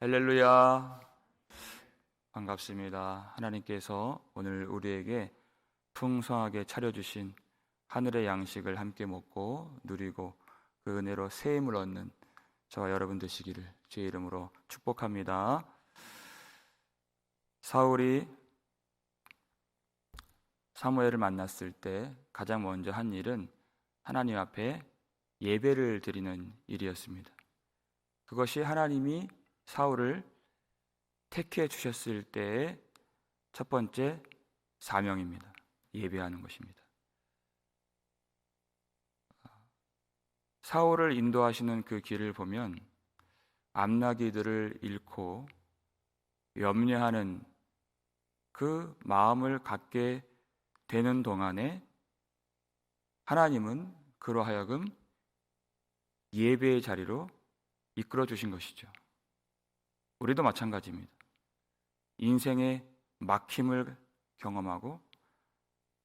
할렐루야. 반갑습니다. 하나님께서 오늘 우리에게 풍성하게 차려주신 하늘의 양식을 함께 먹고 누리고 그 은혜로 새 힘을 얻는 저와 여러분 되시기를 주의 이름으로 축복합니다. 사울이 사무엘을 만났을 때 가장 먼저 한 일은 하나님 앞에 예배를 드리는 일이었습니다. 그것이 하나님이 사울을 택해 주셨을 때의 첫 번째 사명입니다. 예배하는 것입니다. 사울을 인도하시는 그 길을 보면 암나기들을 잃고 염려하는 그 마음을 갖게 되는 동안에 하나님은 그로 하여금 예배의 자리로 이끌어 주신 것이죠. 우리도 마찬가지입니다. 인생의 막힘을 경험하고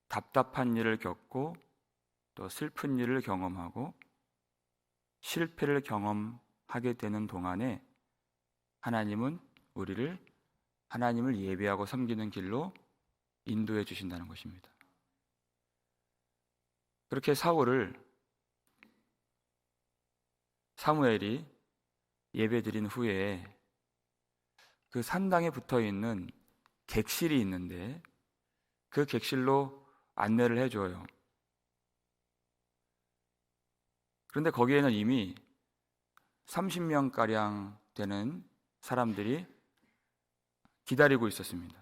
답답한 일을 겪고 또 슬픈 일을 경험하고 실패를 경험하게 되는 동안에 하나님은 우리를 하나님을 예배하고 섬기는 길로 인도해 주신다는 것입니다. 그렇게 사무엘이 예배드린 후에 그 산당에 붙어있는 객실이 있는데 그 객실로 안내를 해줘요. 그런데 거기에는 이미 30명가량 되는 사람들이 기다리고 있었습니다.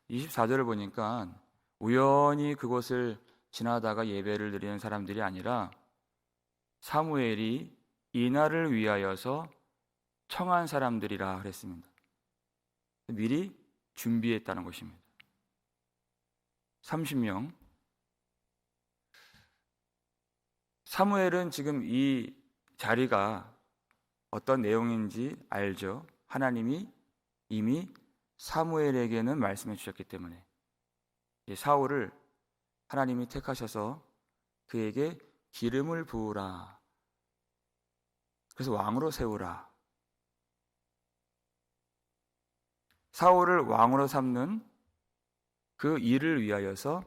24절을 보니까 우연히 그곳을 지나다가 예배를 드리는 사람들이 아니라 사무엘이 이날을 위하여서 청한 사람들이라 그랬습니다. 미리 준비했다는 것입니다. 30명. 사무엘은 지금 이 자리가 어떤 내용인지 알죠. 하나님이 이미 사무엘에게는 말씀해 주셨기 때문에 사울을 하나님이 택하셔서 그에게 기름을 부으라. 그래서 왕으로 세우라. 사울을 왕으로 삼는 그 일을 위하여서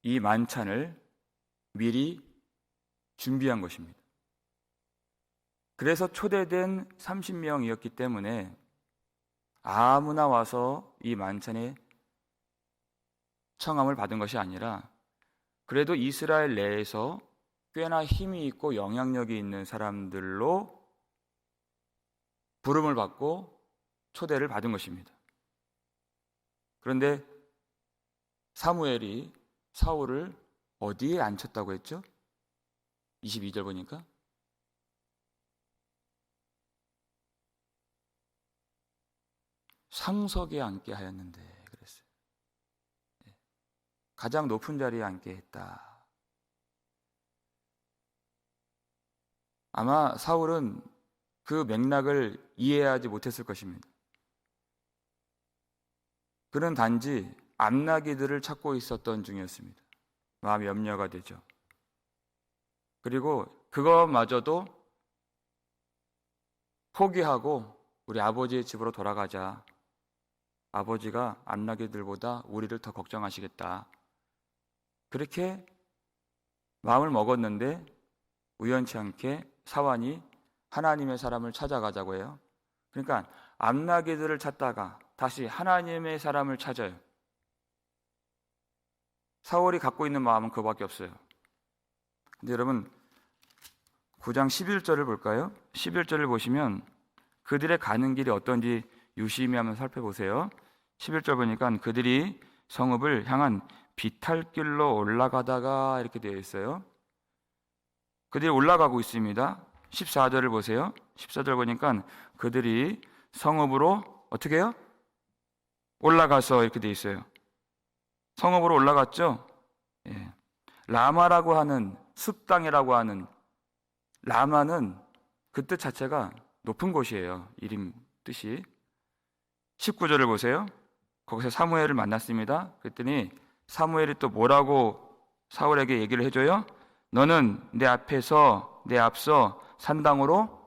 이 만찬을 미리 준비한 것입니다. 그래서 초대된 30명이었기 때문에 아무나 와서 이 만찬에 청함을 받은 것이 아니라 그래도 이스라엘 내에서 꽤나 힘이 있고 영향력이 있는 사람들로 부름을 받고 초대를 받은 것입니다. 그런데 사무엘이 사울을 어디에 앉혔다고 했죠? 22절 보니까 상석에 앉게 하였는데 그랬어요. 가장 높은 자리에 앉게 했다. 아마 사울은 그 맥락을 이해하지 못했을 것입니다. 그는 단지 암나기들을 찾고 있었던 중이었습니다. 마음이 염려가 되죠. 그리고 그것마저도 포기하고 우리 아버지의 집으로 돌아가자. 아버지가 암나기들보다 우리를 더 걱정하시겠다. 그렇게 마음을 먹었는데 우연치 않게 사환이 하나님의 사람을 찾아가자고 해요. 그러니까 암나기들을 찾다가 다시 하나님의 사람을 찾아요. 사울이 갖고 있는 마음은 그거밖에 없어요. 근데 여러분 9장 11절을 볼까요? 11절을 보시면 그들의 가는 길이 어떤지 유심히 한번 살펴보세요. 11절 보니까 그들이 성읍을 향한 비탈길로 올라가다가 이렇게 되어 있어요. 그들이 올라가고 있습니다. 14절을 보세요. 14절 보니까 그들이 성읍으로 어떻게 해요? 올라가서 이렇게 되어 있어요. 성읍으로 올라갔죠? 예. 라마라고 하는 숲땅이라고 하는 라마는 그 뜻 자체가 높은 곳이에요. 이름 뜻이. 19절을 보세요. 거기서 사무엘을 만났습니다. 그랬더니 사무엘이 또 뭐라고 사울에게 얘기를 해줘요? 너는 내 앞서 산당으로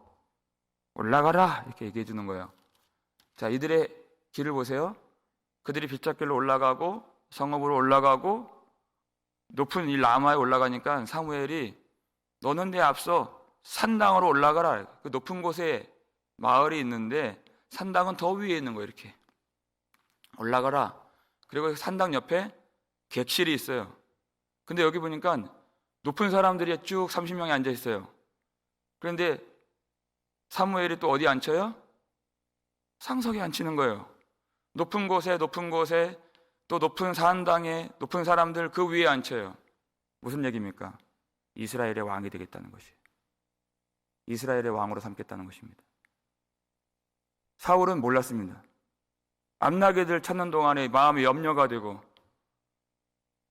올라가라 이렇게 얘기해 주는 거예요. 자, 이들의 길을 보세요. 그들이 빛짝길로 올라가고 성읍으로 올라가고 높은 이 라마에 올라가니까 사무엘이 너는 내 앞서 산당으로 올라가라. 그 높은 곳에 마을이 있는데 산당은 더 위에 있는 거예요. 이렇게 올라가라. 그리고 산당 옆에 객실이 있어요. 근데 여기 보니까 높은 사람들이 쭉 30명이 앉아 있어요. 그런데 사무엘이 또 어디 앉혀요? 상석에 앉히는 거예요. 높은 곳에 또 높은 산당에 높은 사람들 그 위에 앉혀요. 무슨 얘기입니까? 이스라엘의 왕이 되겠다는 것이에요. 이스라엘의 왕으로 삼겠다는 것입니다. 사울은 몰랐습니다. 암나게들 찾는 동안에 마음이 염려가 되고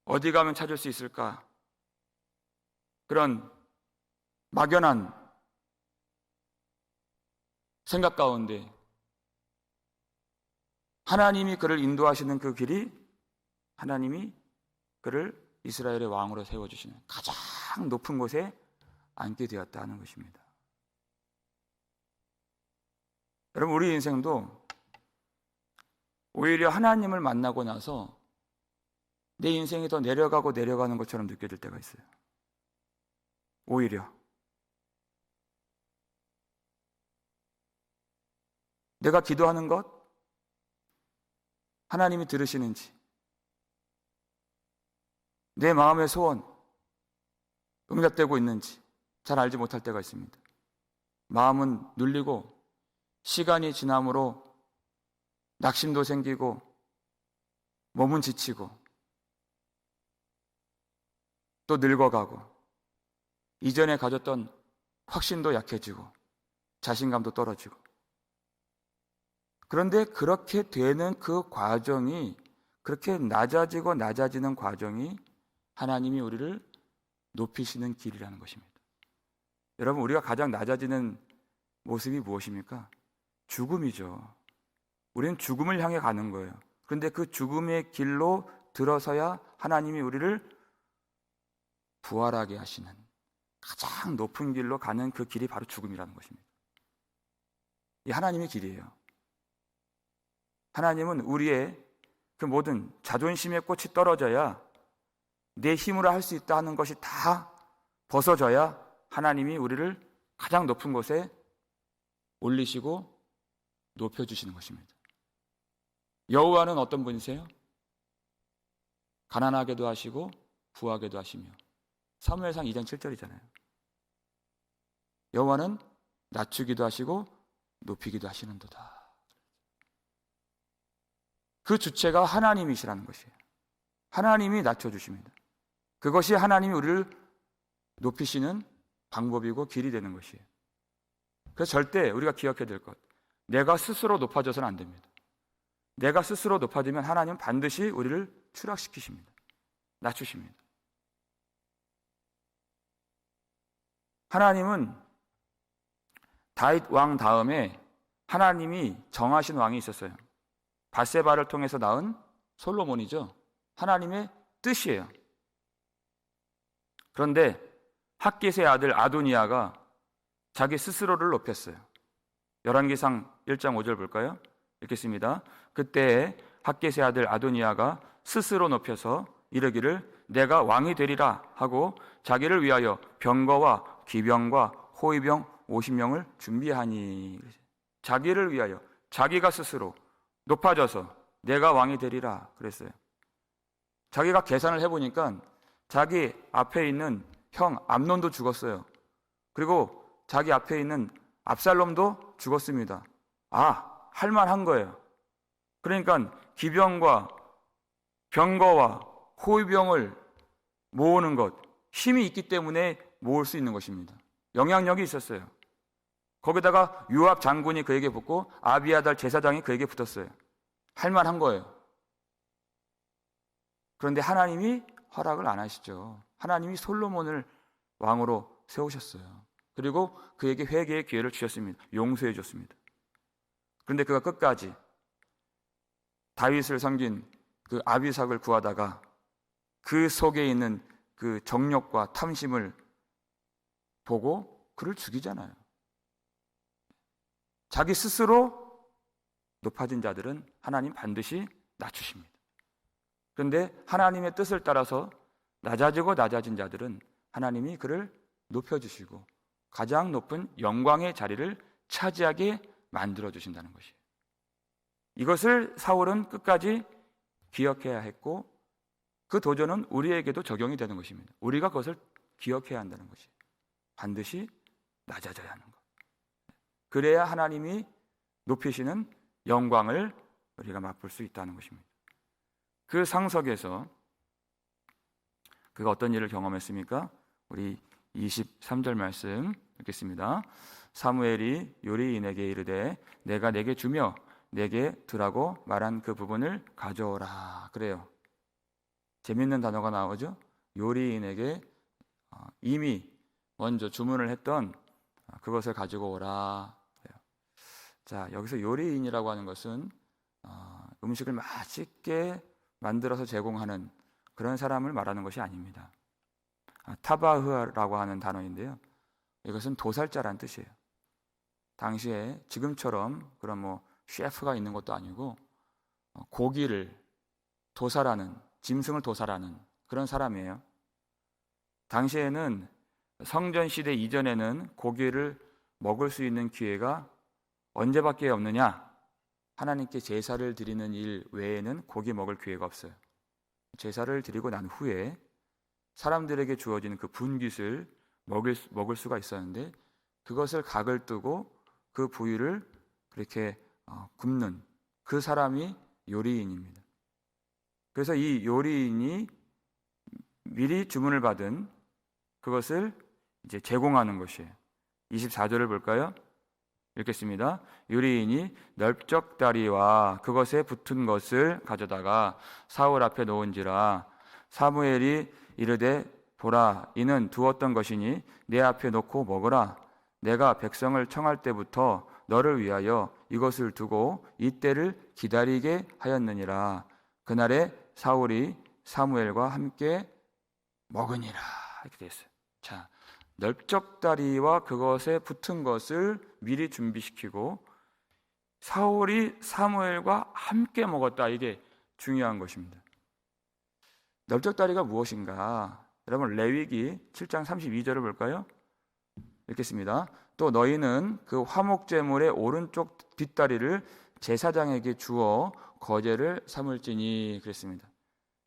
어디 가면 찾을 수 있을까? 그런 막연한 생각 가운데 하나님이 그를 인도하시는 그 길이 하나님이 그를 이스라엘의 왕으로 세워주시는 가장 높은 곳에 앉게 되었다는 것입니다. 여러분, 우리 인생도 오히려 하나님을 만나고 나서 내 인생이 더 내려가는 것처럼 느껴질 때가 있어요. 오히려 내가 기도하는 것 하나님이 들으시는지, 내 마음의 소원 응답되고 있는지 잘 알지 못할 때가 있습니다. 마음은 눌리고 시간이 지남으로 낙심도 생기고 몸은 지치고 또 늙어가고 이전에 가졌던 확신도 약해지고 자신감도 떨어지고, 그런데 그렇게 되는 그 과정이, 그렇게 낮아지는 과정이 하나님이 우리를 높이시는 길이라는 것입니다. 여러분, 우리가 가장 낮아지는 모습이 무엇입니까? 죽음이죠. 우리는 죽음을 향해 가는 거예요. 그런데 그 죽음의 길로 들어서야 하나님이 우리를 부활하게 하시는 가장 높은 길로 가는 그 길이 바로 죽음이라는 것입니다. 이 하나님의 길이에요. 하나님은 우리의 그 모든 자존심의 꽃이 떨어져야, 내 힘으로 할 수 있다 하는 것이 다 벗어져야 하나님이 우리를 가장 높은 곳에 올리시고 높여주시는 것입니다. 여호와는 어떤 분이세요? 가난하게도 하시고 부하게도 하시며, 사무엘상 2장 7절이잖아요. 여호와는 낮추기도 하시고 높이기도 하시는도다. 그 주체가 하나님이시라는 것이에요. 하나님이 낮춰주십니다. 그것이 하나님이 우리를 높이시는 방법이고 길이 되는 것이에요. 그래서 절대 우리가 기억해야 될 것, 내가 스스로 높아져서는 안 됩니다. 내가 스스로 높아지면 하나님은 반드시 우리를 추락시키십니다. 낮추십니다. 하나님은 다윗 왕 다음에 하나님이 정하신 왕이 있었어요. 밧세바를 통해서 낳은 솔로몬이죠. 하나님의 뜻이에요. 그런데 핫깃의 아들 아도니아가 자기 스스로를 높였어요. 열왕기상 1장 5절 볼까요? 읽겠습니다. 그때 핫깃의 아들 아도니아가 스스로 높여서 이르기를 내가 왕이 되리라 하고 자기를 위하여 병거와 기병과 호위병 50명을 준비하니. 자기를 위하여, 자기가 스스로 높아져서 내가 왕이 되리라 그랬어요. 자기가 계산을 해보니까 자기 앞에 있는 형 암논도 죽었어요. 그리고 자기 앞에 있는 압살롬도 죽었습니다. 할만한 거예요. 그러니까 기병과 병거와 호위병을 모으는 것, 힘이 있기 때문에 모을 수 있는 것입니다. 영향력이 있었어요. 거기다가 요압 장군이 그에게 붙고 아비아달 제사장이 그에게 붙었어요. 할만한 거예요. 그런데 하나님이 허락을 안 하시죠. 하나님이 솔로몬을 왕으로 세우셨어요. 그리고 그에게 회개의 기회를 주셨습니다. 용서해 줬습니다. 그런데 그가 끝까지 다윗을 섬긴 그 아비삭을 구하다가 그 속에 있는 그 정욕과 탐심을 보고 그를 죽이잖아요. 자기 스스로 높아진 자들은 하나님 반드시 낮추십니다. 그런데 하나님의 뜻을 따라서 낮아진 자들은 하나님이 그를 높여주시고 가장 높은 영광의 자리를 차지하게 만들어주신다는 것이에요. 이것을 사울은 끝까지 기억해야 했고 그 도전은 우리에게도 적용이 되는 것입니다. 우리가 그것을 기억해야 한다는 것이에요. 반드시 낮아져야 하는 것. 그래야 하나님이 높이시는 영광을 우리가 맛볼 수 있다는 것입니다. 그 상석에서 그가 어떤 일을 경험했습니까? 우리 23절 말씀 읽겠습니다. 사무엘이 요리인에게 이르되 내가 내게 주며 내게 두라고 말한 그 부분을 가져오라. 그래요. 재밌는 단어가 나오죠. 요리인에게 이미 먼저 주문을 했던 그것을 가지고 오라. 그래요. 자, 여기서 요리인이라고 하는 것은 음식을 맛있게 만들어서 제공하는 그런 사람을 말하는 것이 아닙니다. 타바흐라고 하는 단어인데요. 이것은 도살자란 뜻이에요. 당시에 지금처럼 그런 셰프가 있는 것도 아니고 고기를 도살하는, 짐승을 도살하는 그런 사람이에요. 당시에는 성전 시대 이전에는 고기를 먹을 수 있는 기회가 언제밖에 없느냐? 하나님께 제사를 드리는 일 외에는 고기 먹을 기회가 없어요. 제사를 드리고 난 후에 사람들에게 주어진 그 분깃을 먹을 수가 있었는데 그것을 각을 뜨고 그 부위를 그렇게 굽는 그 사람이 요리인입니다. 그래서 이 요리인이 미리 주문을 받은 그것을 이제 제공하는 것이에요. 24절을 볼까요? 읽겠습니다. 요리인이 넓적다리와 그것에 붙은 것을 가져다가 사울 앞에 놓은지라. 사무엘이 이르되 보라, 이는 두었던 것이니 내 앞에 놓고 먹으라. 내가 백성을 청할 때부터 너를 위하여 이것을 두고 이때를 기다리게 하였느니라. 그날에 사울이 사무엘과 함께 먹으니라. 이렇게 되어 있어요. 자, 넓적다리와 그것에 붙은 것을 미리 준비시키고 사울이 사무엘과 함께 먹었다. 이게 중요한 것입니다. 넓적다리가 무엇인가? 여러분 레위기 7장 32절을 볼까요? 읽겠습니다. 또 너희는 그 화목제물의 오른쪽 뒷다리를 제사장에게 주어 거제를 삼을지니. 그랬습니다.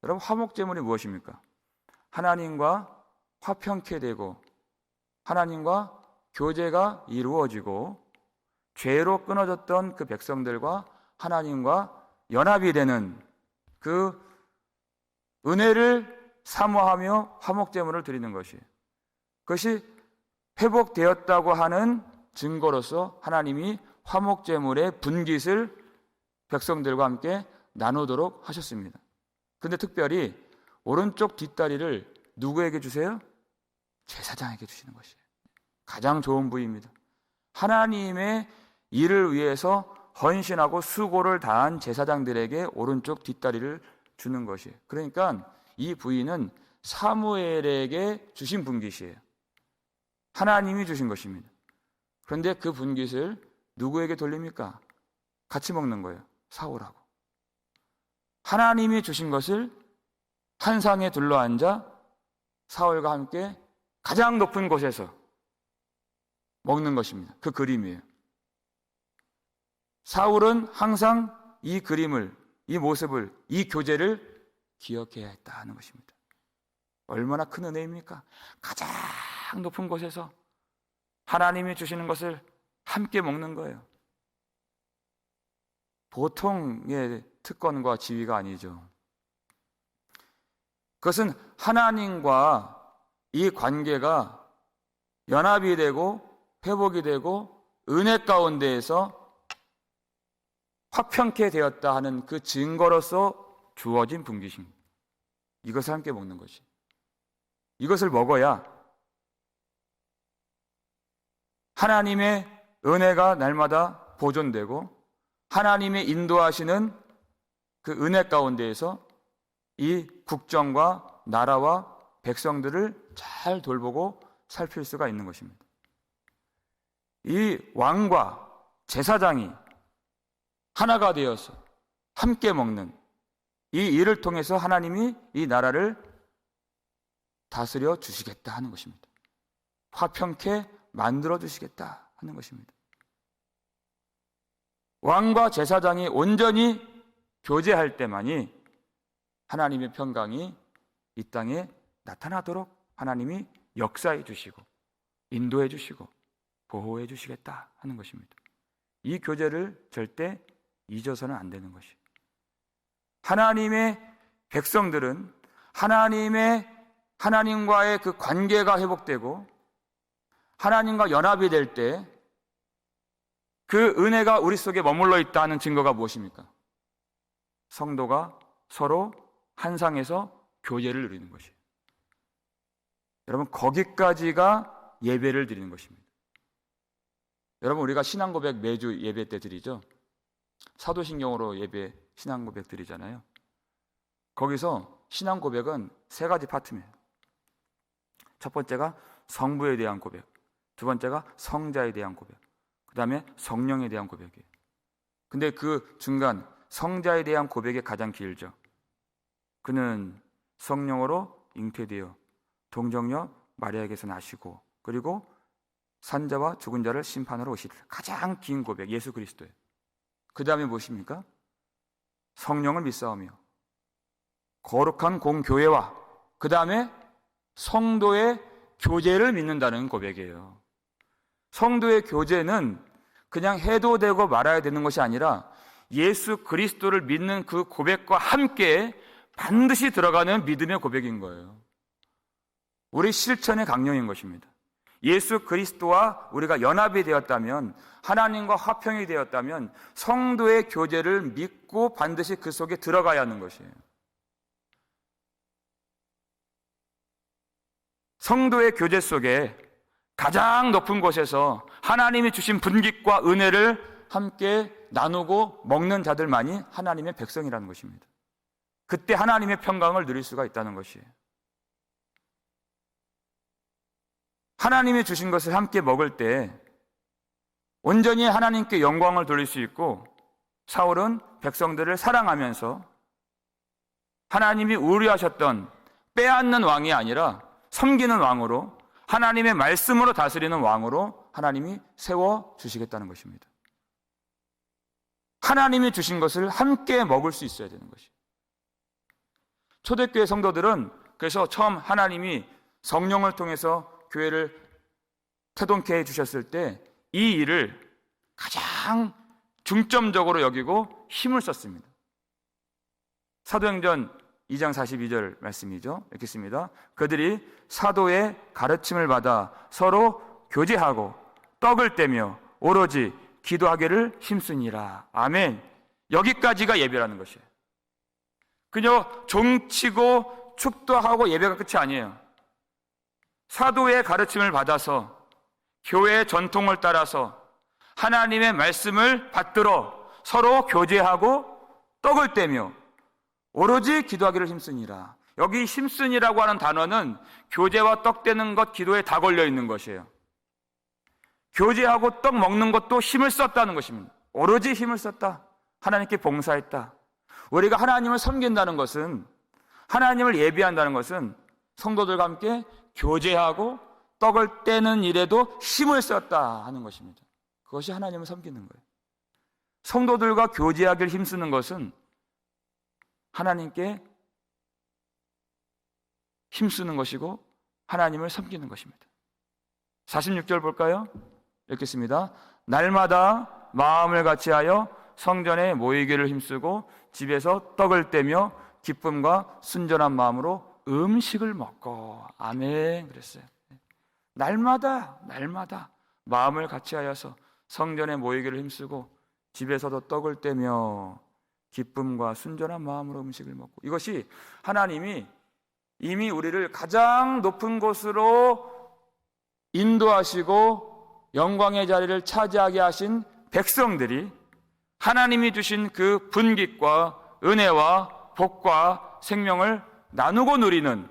여러분 화목제물이 무엇입니까? 하나님과 화평케 되고 하나님과 교제가 이루어지고 죄로 끊어졌던 그 백성들과 하나님과 연합이 되는 그 은혜를 사모하며 화목제물을 드리는 것이에요. 그것이 회복되었다고 하는 증거로서 하나님이 화목제물의 분깃을 백성들과 함께 나누도록 하셨습니다. 그런데 특별히 오른쪽 뒷다리를 누구에게 주세요? 제사장에게 주시는 것이에요. 가장 좋은 부위입니다. 하나님의 일을 위해서 헌신하고 수고를 다한 제사장들에게 오른쪽 뒷다리를 주는 것이에요. 그러니까 이 부위는 사무엘에게 주신 분깃이에요. 하나님이 주신 것입니다. 그런데 그 분깃을 누구에게 돌립니까? 같이 먹는 거예요. 사울하고. 하나님이 주신 것을 한 상에 둘러앉아 사울과 함께 가장 높은 곳에서 먹는 것입니다. 그 그림이에요. 사울은 항상 이 그림을, 이 모습을, 이 교제를 기억해야 했다 하는 것입니다. 얼마나 큰 은혜입니까? 가장 높은 곳에서 하나님이 주시는 것을 함께 먹는 거예요. 보통의 특권과 지위가 아니죠. 그것은 하나님과 이 관계가 연합이 되고 회복이 되고 은혜 가운데에서 화평케 되었다 하는 그 증거로서 주어진 분깃입니다. 이것을 함께 먹는 것이. 이것을 먹어야 하나님의 은혜가 날마다 보존되고 하나님의 인도하시는 그 은혜 가운데에서 이 국정과 나라와 백성들을 잘 돌보고 살필 수가 있는 것입니다. 이 왕과 제사장이 하나가 되어서 함께 먹는 이 일을 통해서 하나님이 이 나라를 다스려 주시겠다 하는 것입니다. 화평케 만들어 주시겠다 하는 것입니다. 왕과 제사장이 온전히 교제할 때만이 하나님의 평강이 이 땅에 나타나도록 하나님이 역사해 주시고 인도해 주시고 보호해 주시겠다 하는 것입니다. 이 교제를 절대 잊어서는 안 되는 것이. 하나님의 백성들은 하나님과의 그 관계가 회복되고 하나님과 연합이 될 때 그 은혜가 우리 속에 머물러 있다는 증거가 무엇입니까? 성도가 서로 한 상에서 교제를 누리는 것이에요. 여러분, 거기까지가 예배를 드리는 것입니다. 여러분, 우리가 신앙 고백 매주 예배 때 드리죠. 사도신경으로 예배 신앙 고백 드리잖아요. 거기서 신앙 고백은 세 가지 파트입니다. 첫 번째가 성부에 대한 고백, 두 번째가 성자에 대한 고백, 그 다음에 성령에 대한 고백이에요. 근데 그 중간 성자에 대한 고백이 가장 길죠. 그는 성령으로 잉태되어 동정녀 마리아에게서 나시고 그리고 산자와 죽은 자를 심판하러 오시리라. 가장 긴 고백, 예수 그리스도예요. 그 다음에 무엇입니까? 성령을 믿사오며 거룩한 공교회와 그 다음에 성도의 교제를 믿는다는 고백이에요. 성도의 교제는 그냥 해도 되고 말아야 되는 것이 아니라 예수 그리스도를 믿는 그 고백과 함께 반드시 들어가는 믿음의 고백인 거예요. 우리 실천의 강령인 것입니다. 예수 그리스도와 우리가 연합이 되었다면, 하나님과 화평이 되었다면 성도의 교제를 믿고 반드시 그 속에 들어가야 하는 것이에요. 성도의 교제 속에 가장 높은 곳에서 하나님이 주신 분깃과 은혜를 함께 나누고 먹는 자들만이 하나님의 백성이라는 것입니다. 그때 하나님의 평강을 누릴 수가 있다는 것이에요. 하나님이 주신 것을 함께 먹을 때 온전히 하나님께 영광을 돌릴 수 있고, 사울은 백성들을 사랑하면서 하나님이 우려하셨던 빼앗는 왕이 아니라 섬기는 왕으로, 하나님의 말씀으로 다스리는 왕으로 하나님이 세워주시겠다는 것입니다. 하나님이 주신 것을 함께 먹을 수 있어야 되는 것이에요. 초대교회 성도들은 그래서 처음 하나님이 성령을 통해서 교회를 태동케 해주셨을 때 이 일을 가장 중점적으로 여기고 힘을 썼습니다. 사도행전 2장 42절 말씀이죠. 읽겠습니다. 그들이 사도의 가르침을 받아 서로 교제하고 떡을 떼며 오로지 기도하기를 힘쓰니라. 아멘. 여기까지가 예배라는 것이에요. 그냥 종치고 축도하고 예배가 끝이 아니에요. 사도의 가르침을 받아서 교회의 전통을 따라서 하나님의 말씀을 받들어 서로 교제하고 떡을 떼며 오로지 기도하기를 힘쓰니라. 여기 힘쓰니라고 하는 단어는 교제와 떡 떼는 것, 기도에 다 걸려 있는 것이에요. 교제하고 떡 먹는 것도 힘을 썼다는 것입니다. 오로지 힘을 썼다. 하나님께 봉사했다. 우리가 하나님을 섬긴다는 것은, 하나님을 예배한다는 것은 성도들과 함께 교제하고 떡을 떼는 일에도 힘을 썼다 하는 것입니다. 그것이 하나님을 섬기는 거예요. 성도들과 교제하기를 힘쓰는 것은 하나님께 힘쓰는 것이고 하나님을 섬기는 것입니다. 46절 볼까요? 읽겠습니다. 날마다 마음을 같이하여 성전에 모이기를 힘쓰고 집에서 떡을 떼며 기쁨과 순전한 마음으로 음식을 먹고. 아멘. 그랬어요. 날마다 마음을 같이하여서 성전에 모이기를 힘쓰고 집에서도 떡을 떼며 기쁨과 순전한 마음으로 음식을 먹고. 이것이 하나님이 이미 우리를 가장 높은 곳으로 인도하시고 영광의 자리를 차지하게 하신 백성들이 하나님이 주신 그 분깃과 은혜와 복과 생명을 나누고 누리는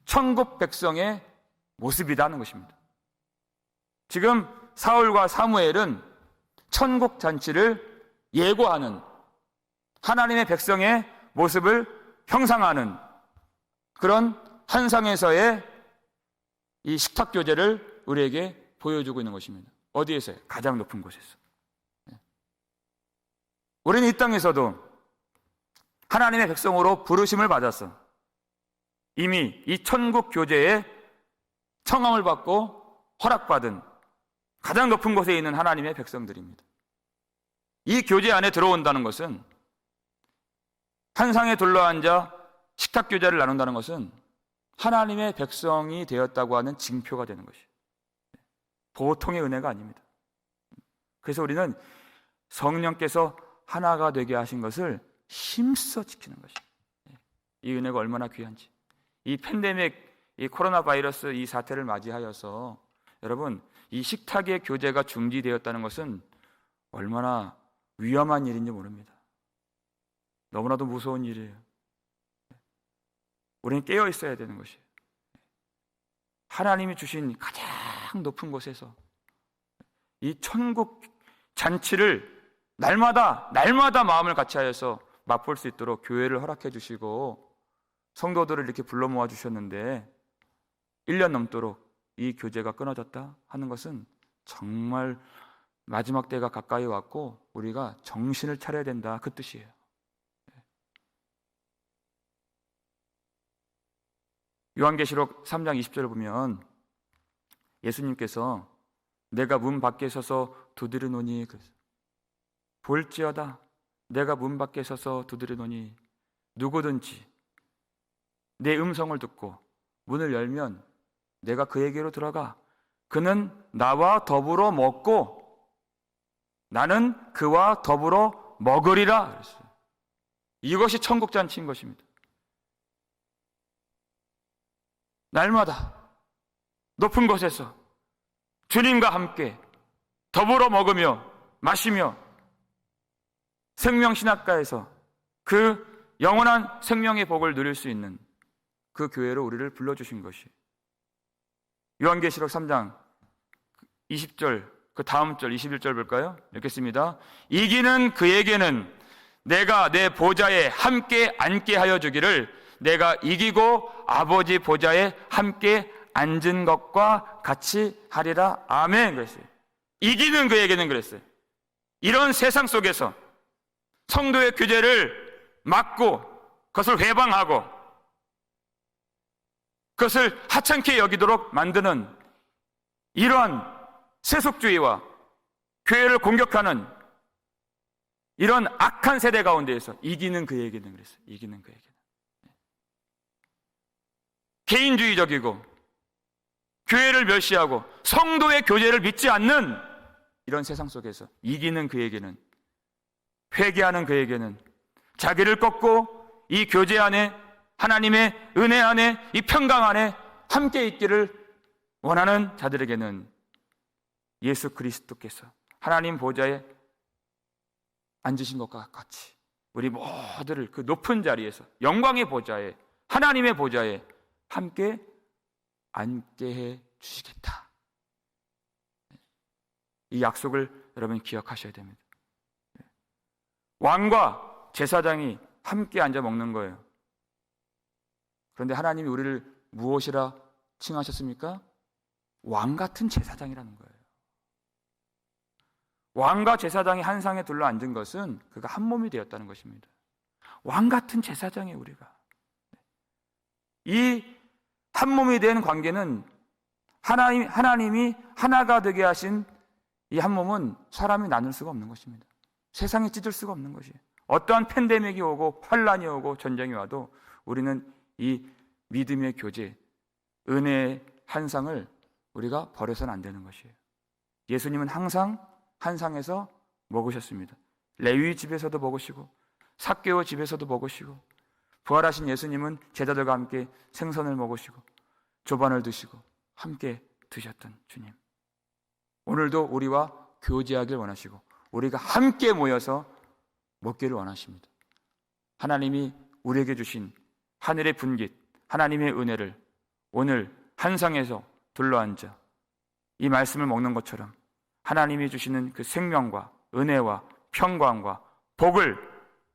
천국 백성의 모습이라는 것입니다. 지금 사울과 사무엘은 천국 잔치를 예고하는, 하나님의 백성의 모습을 형상하는 그런 환상에서의 이 식탁 교제를 우리에게 보여주고 있는 것입니다. 어디에서요? 가장 높은 곳에서. 우리는 이 땅에서도 하나님의 백성으로 부르심을 받았어. 이미 이 천국 교제에 청함을 받고 허락받은 가장 높은 곳에 있는 하나님의 백성들입니다. 이 교제 안에 들어온다는 것은, 한상에 둘러앉아 식탁 교제를 나눈다는 것은 하나님의 백성이 되었다고 하는 징표가 되는 것이에요. 보통의 은혜가 아닙니다. 그래서 우리는 성령께서 하나가 되게 하신 것을 힘써 지키는 것이에요. 이 은혜가 얼마나 귀한지. 이 팬데믹, 이 코로나 바이러스 이 사태를 맞이하여서 여러분, 이 식탁의 교제가 중지되었다는 것은 얼마나 위험한 일인지 모릅니다. 너무나도 무서운 일이에요. 우리는 깨어 있어야 되는 것이에요. 하나님이 주신 가장 높은 곳에서 이 천국 잔치를 날마다 마음을 같이 하여서 맛볼 수 있도록 교회를 허락해 주시고 성도들을 이렇게 불러 모아 주셨는데 1년 넘도록 이 교제가 끊어졌다 하는 것은 정말 마지막 때가 가까이 왔고 우리가 정신을 차려야 된다, 그 뜻이에요. 요한계시록 3장 20절을 보면 예수님께서 내가 문 밖에 서서 두드리노니, 볼지어다 내가 문 밖에 서서 두드리노니 누구든지 내 음성을 듣고 문을 열면 내가 그에게로 들어가 그는 나와 더불어 먹고 나는 그와 더불어 먹으리라 그랬어요. 이것이 천국 잔치인 것입니다. 날마다 높은 곳에서 주님과 함께 더불어 먹으며 마시며 생명신학가에서 그 영원한 생명의 복을 누릴 수 있는 그 교회로 우리를 불러주신 것이, 요한계시록 3장 20절 그 다음 절 21절 볼까요? 읽겠습니다. 이기는 그에게는 내가 내 보좌에 함께 앉게 하여 주기를 내가 이기고 아버지 보좌에 함께 앉은 것과 같이 하리라. 아멘. 그랬어요. 이기는 그에게는 그랬어요. 이런 세상 속에서 성도의 규제를 막고 그것을 회방하고 그것을 하찮게 여기도록 만드는 이러한 세속주의와 교회를 공격하는 이런 악한 세대 가운데에서 이기는 그에게는 그랬어요. 이기는 그에게는. 개인주의적이고 교회를 멸시하고 성도의 교제를 믿지 않는 이런 세상 속에서 이기는 그에게는, 회개하는 그에게는, 자기를 꺾고 이 교제 안에 하나님의 은혜 안에 이 평강 안에 함께 있기를 원하는 자들에게는 예수 그리스도께서 하나님 보좌에 앉으신 것과 같이 우리 모두를 그 높은 자리에서 영광의 보좌에 하나님의 보좌에 함께 앉게 해 주시겠다. 이 약속을 여러분 기억하셔야 됩니다. 왕과 제사장이 함께 앉아 먹는 거예요. 그런데 하나님이 우리를 무엇이라 칭하셨습니까? 왕 같은 제사장이라는 거예요. 왕과 제사장이 한 상에 둘러 앉은 것은 그가 한 몸이 되었다는 것입니다. 왕 같은 제사장이에요, 우리가. 이 한 몸이 된 관계는 하나님이 하나가 되게 하신 이 한 몸은 사람이 나눌 수가 없는 것입니다. 세상에 찢을 수가 없는 것이에요. 어떠한 팬데믹이 오고 환란이 오고 전쟁이 와도 우리는 이 믿음의 교제, 은혜의 한 상을 우리가 버려서는 안 되는 것이에요. 예수님은 항상 한 상에서 먹으셨습니다. 레위 집에서도 먹으시고 삭개오 집에서도 먹으시고 부활하신 예수님은 제자들과 함께 생선을 먹으시고 조반을 드시고 함께 드셨던 주님, 오늘도 우리와 교제하길 원하시고 우리가 함께 모여서 먹기를 원하십니다. 하나님이 우리에게 주신 하늘의 분깃, 하나님의 은혜를 오늘 한 상에서 둘러앉아 이 말씀을 먹는 것처럼 하나님이 주시는 그 생명과 은혜와 평강과 복을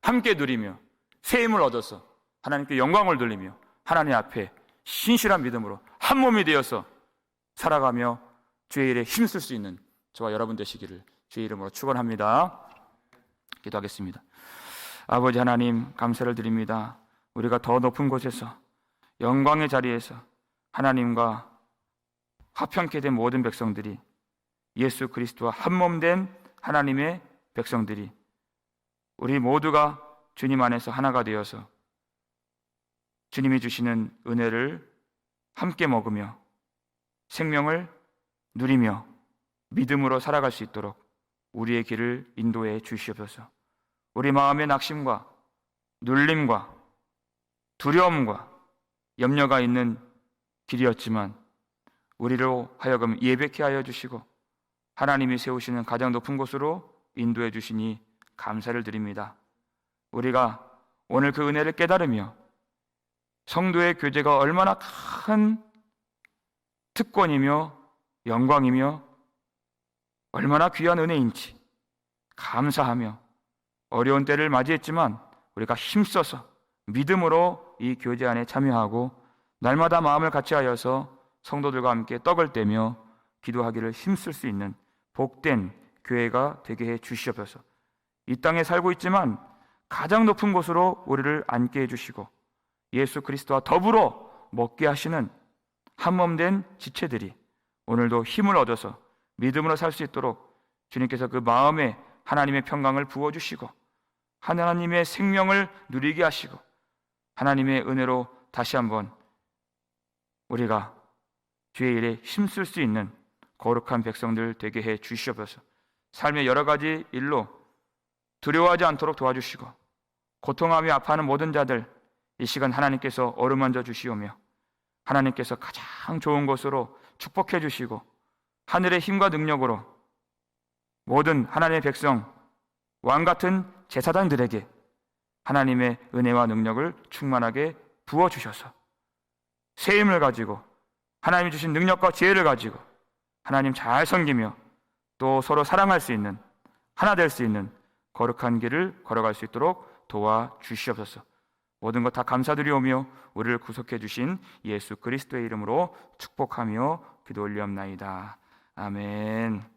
함께 누리며 새 힘을 얻어서 하나님께 영광을 돌리며 하나님 앞에 신실한 믿음으로 한 몸이 되어서 살아가며 주의 일에 힘쓸 수 있는 저와 여러분 되시기를 주의 이름으로 축원합니다. 기도하겠습니다. 아버지 하나님, 감사를 드립니다. 우리가 더 높은 곳에서 영광의 자리에서 하나님과 화평케 된 모든 백성들이, 예수 그리스도와 한 몸 된 하나님의 백성들이, 우리 모두가 주님 안에서 하나가 되어서 주님이 주시는 은혜를 함께 먹으며 생명을 누리며 믿음으로 살아갈 수 있도록 우리의 길을 인도해 주시옵소서. 우리 마음의 낙심과 눌림과 두려움과 염려가 있는 길이었지만 우리로 하여금 예배케 하여 주시고 하나님이 세우시는 가장 높은 곳으로 인도해 주시니 감사를 드립니다. 우리가 오늘 그 은혜를 깨달으며 성도의 교제가 얼마나 큰 특권이며 영광이며 얼마나 귀한 은혜인지 감사하며 어려운 때를 맞이했지만 우리가 힘써서 믿음으로 이 교제 안에 참여하고 날마다 마음을 같이하여서 성도들과 함께 떡을 떼며 기도하기를 힘쓸 수 있는 복된 교회가 되게 해 주시옵소서. 이 땅에 살고 있지만 가장 높은 곳으로 우리를 앉게 해주시고 예수 그리스도와 더불어 먹게 하시는 한 몸 된 지체들이 오늘도 힘을 얻어서 믿음으로 살 수 있도록 주님께서 그 마음에 하나님의 평강을 부어주시고 하나님의 생명을 누리게 하시고 하나님의 은혜로 다시 한번 우리가 주의 일에 힘쓸 수 있는 거룩한 백성들 되게 해 주시옵소서. 삶의 여러 가지 일로 두려워하지 않도록 도와주시고 고통하며 아파하는 모든 자들 이 시간 하나님께서 어루만져 주시오며 하나님께서 가장 좋은 곳으로 축복해 주시고 하늘의 힘과 능력으로 모든 하나님의 백성 왕같은 제사장들에게 하나님의 은혜와 능력을 충만하게 부어주셔서 새 힘을 가지고 하나님이 주신 능력과 지혜를 가지고 하나님 잘 섬기며 또 서로 사랑할 수 있는 하나 될 수 있는 거룩한 길을 걸어갈 수 있도록 도와주시옵소서. 모든 것 다 감사드리오며 우리를 구속해 주신 예수 그리스도의 이름으로 축복하며 기도 올리옵나이다. 아멘.